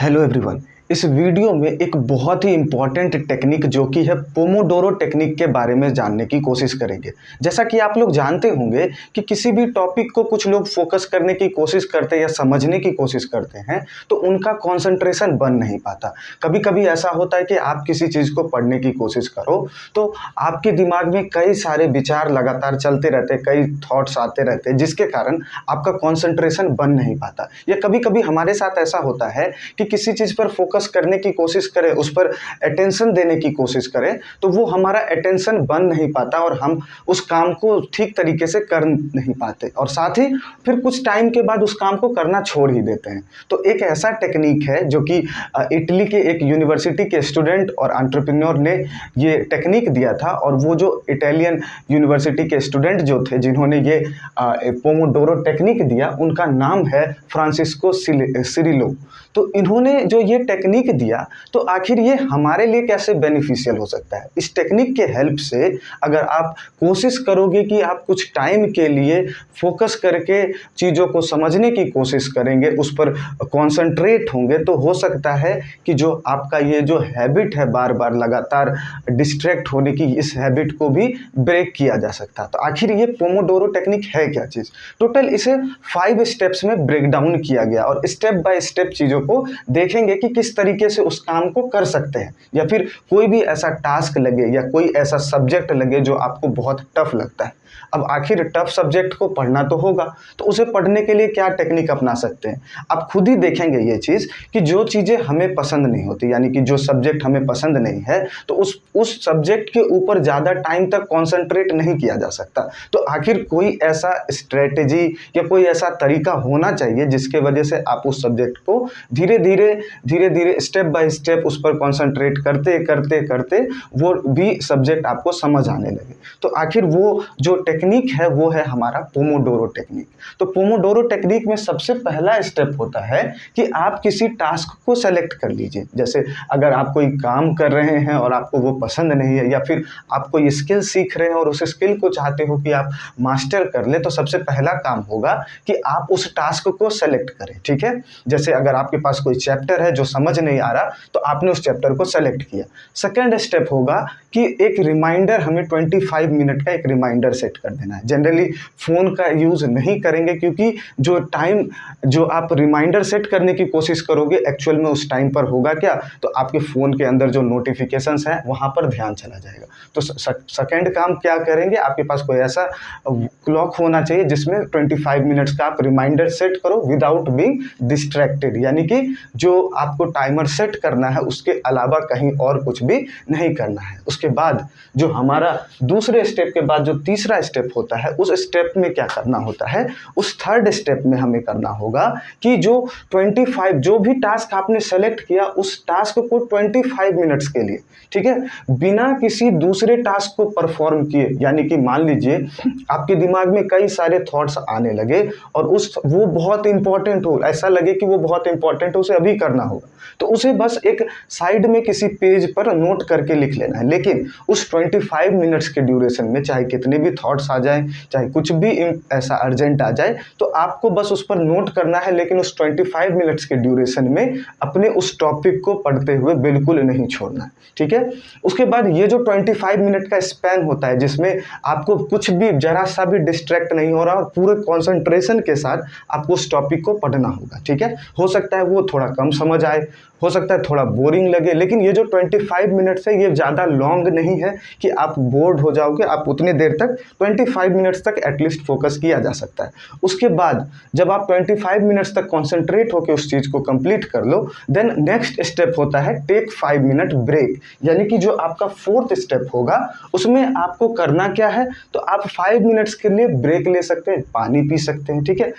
Hello everyone. इस video में एक बहुत ही इम्पॉर्टेंट टेक्निक जो कि है पोमोडोरो टेक्निक के बारे में जानने की कोशिश करेंगे। जैसा कि आप लोग जानते होंगे कि किसी भी टॉपिक को कुछ लोग फोकस करने की कोशिश करते हैं या समझने की कोशिश करते हैं तो उनका कंसंट्रेशन बन नहीं पाता। कभी कभी ऐसा होता है कि आप किसी चीज़ को पढ़ने की कोशिश करो तो आपके दिमाग में कई सारे विचार लगातार चलते रहते हैं, कई थॉट्स आते रहते हैं जिसके कारण आपका कंसंट्रेशन बन नहीं पाता। या कभी कभी हमारे साथ ऐसा होता है कि किसी चीज़ पर फोकस करने की कोशिश करें, उस पर अटेंशन देने की कोशिश करें तो वो हमारा अटेंशन बन नहीं पाता और हम उस काम को ठीक तरीके से कर नहीं पाते और साथ ही फिर कुछ टाइम के बाद उस काम को करना छोड़ ही देते हैं। तो एक ऐसा टेक्निक है जो कि इटली के एक यूनिवर्सिटी के स्टूडेंट और एंटरप्रेन्योर ने ये टेक्निक दिया था और वो जो इटालियन यूनिवर्सिटी के स्टूडेंट जो थे जिन्होंने ये पोमोडोरो टेक्निक दिया उनका नाम है फ्रांसिस्को सिरिलो। तो इन्होंने जो ये टेक्निक दिया तो आखिर ये हमारे लिए कैसे बेनिफिशियल हो सकता है। इस टेक्निक के हेल्प से अगर आप कोशिश करोगे कि आप कुछ टाइम के लिए फोकस करके चीज़ों को समझने की कोशिश करेंगे, उस पर कॉन्सेंट्रेट होंगे तो हो सकता है कि जो आपका ये जो हैबिट है बार बार लगातार डिस्ट्रैक्ट होने की, इस हैबिट को भी ब्रेक किया जा सकता है। तो आखिर ये पोमोडोरो टेक्निक है क्या चीज़? टोटल इसे 5 स्टेप्स में ब्रेक डाउन किया गया और स्टेप बाय स्टेप चीज़ों को देखेंगे कि किस तरीके से उस काम को कर सकते हैं। या फिर कोई भी ऐसा टास्क लगे या कोई ऐसा सब्जेक्ट लगे जो आपको बहुत टफ लगता है, अब आखिर टफ सब्जेक्ट को पढ़ना तो होगा तो उसे पढ़ने के लिए क्या टेक्निक अपना सकते हैं। आप खुद ही देखेंगे ये चीज़ कि जो चीज़ें हमें पसंद नहीं होती, यानी कि जो सब्जेक्ट हमें पसंद नहीं है तो उस सब्जेक्ट के ऊपर ज़्यादा टाइम तक कॉन्सेंट्रेट नहीं किया जा सकता। तो आखिर कोई ऐसा स्ट्रेटेजी या कोई ऐसा तरीका होना चाहिए जिसके वजह से आप उस सब्जेक्ट को धीरे धीरे स्टेप बाय स्टेप उस पर कॉन्सेंट्रेट करते करते करते वो भी सब्जेक्ट आपको समझ आने लगे। तो आखिर वो जो टेक्निक है वो है हमारा पोमोडोरो टेक्निक। तो पोमोडोरो टेक्निक में सबसे पहला स्टेप होता है कि आप किसी टास्क को सेलेक्ट कर लीजिए। जैसे अगर आप कोई काम कर रहे हैं और आपको वो पसंद नहीं है या फिर आप कोई स्किल सीख रहे हैं और उस स्किल को चाहते हो कि आप मास्टर कर ले, तो सबसे पहला काम होगा कि आप उस टास्क को सेलेक्ट करें। ठीक है, जैसे अगर आपके पास कोई चैप्टर है जो समझ नहीं आ रहा तो आपने उस चैप्टर को सेलेक्ट किया। सेकेंड स्टेप होगा कि एक रिमाइंडर, हमें 25 मिनट का एक रिमाइंडर सेट कर देना है। जनरली फ़ोन का यूज़ नहीं करेंगे क्योंकि जो टाइम जो आप रिमाइंडर सेट करने की कोशिश करोगे एक्चुअल में उस टाइम पर होगा क्या, तो आपके फ़ोन के अंदर जो नोटिफिकेशंस हैं वहाँ पर ध्यान चला जाएगा। तो सेकेंड काम क्या करेंगे, आपके पास कोई ऐसा क्लॉक होना चाहिए जिसमें 25 मिनट्स का आप रिमाइंडर सेट करो विदाउट बीइंग डिस्ट्रैक्टेड, यानी कि जो आपको टाइमर सेट करना है उसके अलावा कहीं और कुछ भी नहीं करना है। उसके बाद जो हमारा दूसरे स्टेप के बाद जो तीसरा स्टेप होता है उस स्टेप में क्या करना होता है, उस थर्ड स्टेप में हमें करना होगा कि जो 25 जो भी टास्क आपने सेलेक्ट किया उस टास्क को 25 मिनट्स के लिए, ठीक है, बिना किसी दूसरे टास्क को परफॉर्म किए, यानी कि मान लीजिए आपके दिमाग में कई सारे थॉट्स आने लगे और वो बहुत इंपॉर्टेंट हो, ऐसा लगे कि वो बहुत इंपॉर्टेंट हो, उसे अभी करना होगा तो उसे बस एक साइड में किसी पेज पर नोट करके लिख लेना है। लेकिन उस 25 मिनट्स के ड्यूरेशन में चाहे कितने भी थॉट्स आ जाएं, चाहे कुछ भी ऐसा अर्जेंट आ जाए तो आपको बस उस पर नोट करना है, लेकिन उस 25 मिनट्स के ड्यूरेशन में अपने उस टॉपिक को पढ़ते हुए बिल्कुल नहीं छोड़ना है। ठीक है, उसके बाद ये जो 25 मिनट का स्पैन होता है जिसमें आपको कुछ भी जरा सा भी डिस्ट्रैक्ट नहीं हो रहा और पूरे कॉन्सेंट्रेशन के साथ आपको उस टॉपिक को पढ़ना होगा। ठीक है, हो सकता है वो थोड़ा कम समझ आए, हो सकता है थोड़ा बोरिंग लगे, लेकिन ये जो 25 मिनट्स है ये ज़्यादा लॉन्ग नहीं है कि आप बोर्ड हो जाओगे। आप उतने देर तक 25 मिनट्स तक एटलीस्ट फोकस किया जा सकता है। उसके बाद जब आप 25 मिनट्स तक कॉन्सेंट्रेट होकर उस चीज़ को कंप्लीट कर लो, देन नेक्स्ट स्टेप होता है टेक 5 मिनट ब्रेक, यानी कि जो आपका फोर्थ स्टेप होगा उसमें आपको करना क्या है, तो आप 5 मिनट्स के लिए ब्रेक ले सकते हैं, पानी पी सकते हैं, ठीक है,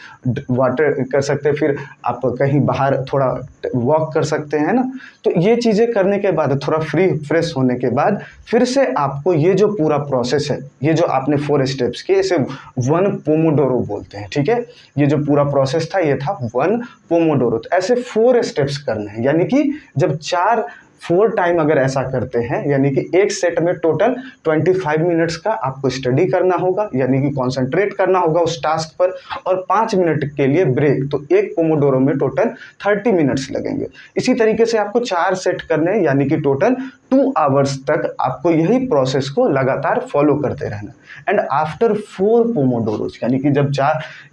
वाटर कर सकते हैं, फिर आप कहीं बाहर थोड़ा वॉक कर सकते हैं ना। तो ये चीज़ें करने के बाद थोड़ा फ्रेश होने के बाद फिर से आपको ये जो पूरा प्रोसेस है, ये जो आपने 4 स्टेप्स किए इसे 1 पोमोडोरो बोलते हैं। ठीक है, ये जो पूरा प्रोसेस था ये था 1 पोमोडोरो। तो ऐसे 4 स्टेप्स करने हैं, यानी कि जब 4 4 टाइम अगर ऐसा करते हैं, यानी कि एक सेट में टोटल 25 मिनट्स का आपको स्टडी करना होगा, यानी कि कॉन्सेंट्रेट करना होगा उस टास्क पर, और 5 मिनट के लिए ब्रेक, तो एक पोमोडोरो में टोटल 30 मिनट्स लगेंगे। इसी तरीके से आपको 4 सेट करने हैं, यानी कि टोटल 2 आवर्स तक आपको यही प्रोसेस को लगातार फॉलो करते रहना। एंड आफ्टर 4 पोमोडोरोस, यानी कि जब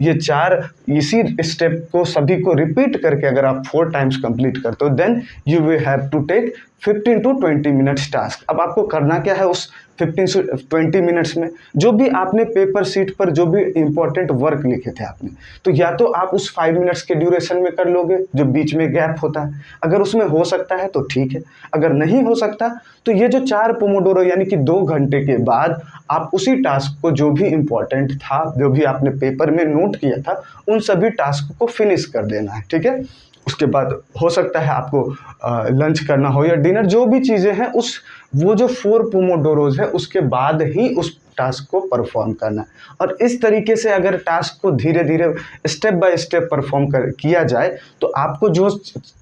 ये चार इसी स्टेप को सभी को रिपीट करके अगर आप 4 टाइम्स कंप्लीट करते हो, then you will have to take 15 to 20 minutes task. अब आपको करना क्या है उस 15 से 20 मिनट्स में, जो भी आपने पेपर शीट पर जो भी इंपॉर्टेंट वर्क लिखे थे आपने, तो या तो आप उस 5 मिनट्स के ड्यूरेशन में कर लोगे जो बीच में गैप होता है, अगर उसमें हो सकता है तो ठीक है, अगर नहीं हो सकता तो ये जो 4 पोमोडोरो यानी कि 2 घंटे के बाद आप उसी टास्क को जो भी इंपॉर्टेंट था, जो भी आपने पेपर में नोट किया था, उन सभी टास्क को फिनिश कर देना है, ठीक है। उसके बाद हो सकता है आपको लंच करना हो या डिनर, जो भी चीज़ें हैं वो जो 4 पोमोडोरोज है उसके बाद ही उस टास्क को परफॉर्म करना है। और इस तरीके से अगर टास्क को धीरे धीरे स्टेप बाय स्टेप परफॉर्म किया जाए, तो आपको जो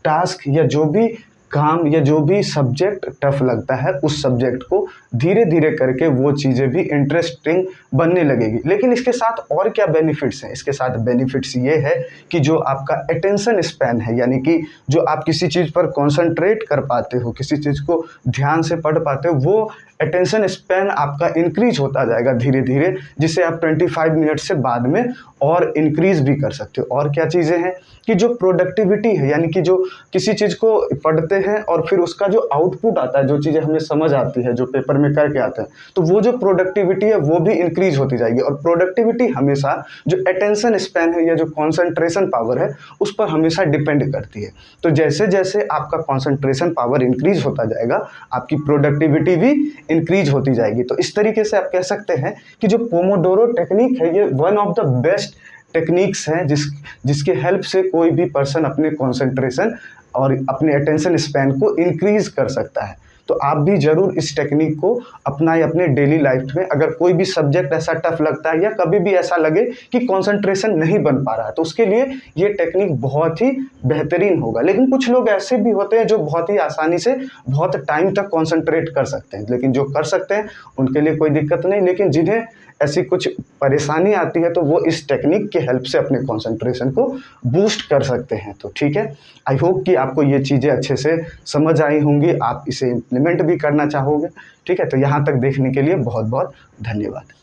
टास्क या जो भी काम या जो भी सब्जेक्ट टफ लगता है, उस सब्जेक्ट को धीरे धीरे करके वो चीज़ें भी इंटरेस्टिंग बनने लगेगी। लेकिन इसके साथ और क्या बेनिफिट्स हैं? इसके साथ बेनिफिट्स ये है कि जो आपका अटेंशन स्पैन है, यानी कि जो आप किसी चीज़ पर कॉन्सेंट्रेट कर पाते हो, किसी चीज़ को ध्यान से पढ़ पाते हो, वो अटेंशन स्पैन आपका इंक्रीज होता जाएगा धीरे धीरे, जिसे आप 25 मिनट से बाद में और इंक्रीज भी कर सकते हो। और क्या चीज़ें हैं कि जो प्रोडक्टिविटी है, यानी कि जो किसी चीज़ को पढ़ते हैं और फिर उसका जो आउटपुट आता है, जो चीज़ें हमें समझ आती है, जो पेपर में करके आते हैं, तो वो जो प्रोडक्टिविटी है वो भी इंक्रीज होती जाएगी। और प्रोडक्टिविटी हमेशा जो अटेंशन स्पैन है या जो कॉन्सेंट्रेशन पावर है उस पर हमेशा डिपेंड करती है। तो जैसे जैसे आपका कॉन्सेंट्रेशन पावर इंक्रीज होता जाएगा, आपकी प्रोडक्टिविटी भी इंक्रीज होती जाएगी। तो इस तरीके से आप कह सकते हैं कि जो पोमोडोरो टेक्निक है, ये one of the best techniques हैं जिसके हेल्प से कोई भी पर्सन अपने कंसंट्रेशन और अपने अटेंशन स्पैन को इंक्रीज कर सकता है। तो आप भी ज़रूर इस टेक्निक को अपनाएं अपने डेली लाइफ में। अगर कोई भी सब्जेक्ट ऐसा टफ लगता है या कभी भी ऐसा लगे कि कंसंट्रेशन नहीं बन पा रहा है, तो उसके लिए ये टेक्निक बहुत ही बेहतरीन होगा। लेकिन कुछ लोग ऐसे भी होते हैं जो बहुत ही आसानी से बहुत टाइम तक कंसंट्रेट कर सकते हैं, लेकिन जो कर सकते हैं उनके लिए कोई दिक्कत नहीं। लेकिन जिन्हें ऐसी कुछ परेशानी आती है तो वो इस टेक्निक के हेल्प से अपने कंसंट्रेशन को बूस्ट कर सकते हैं। तो ठीक है, आई होप कि आपको ये चीज़ें अच्छे से समझ आई होंगी, आप इसे इम्प्लीमेंट भी करना चाहोगे। ठीक है, तो यहाँ तक देखने के लिए बहुत बहुत धन्यवाद।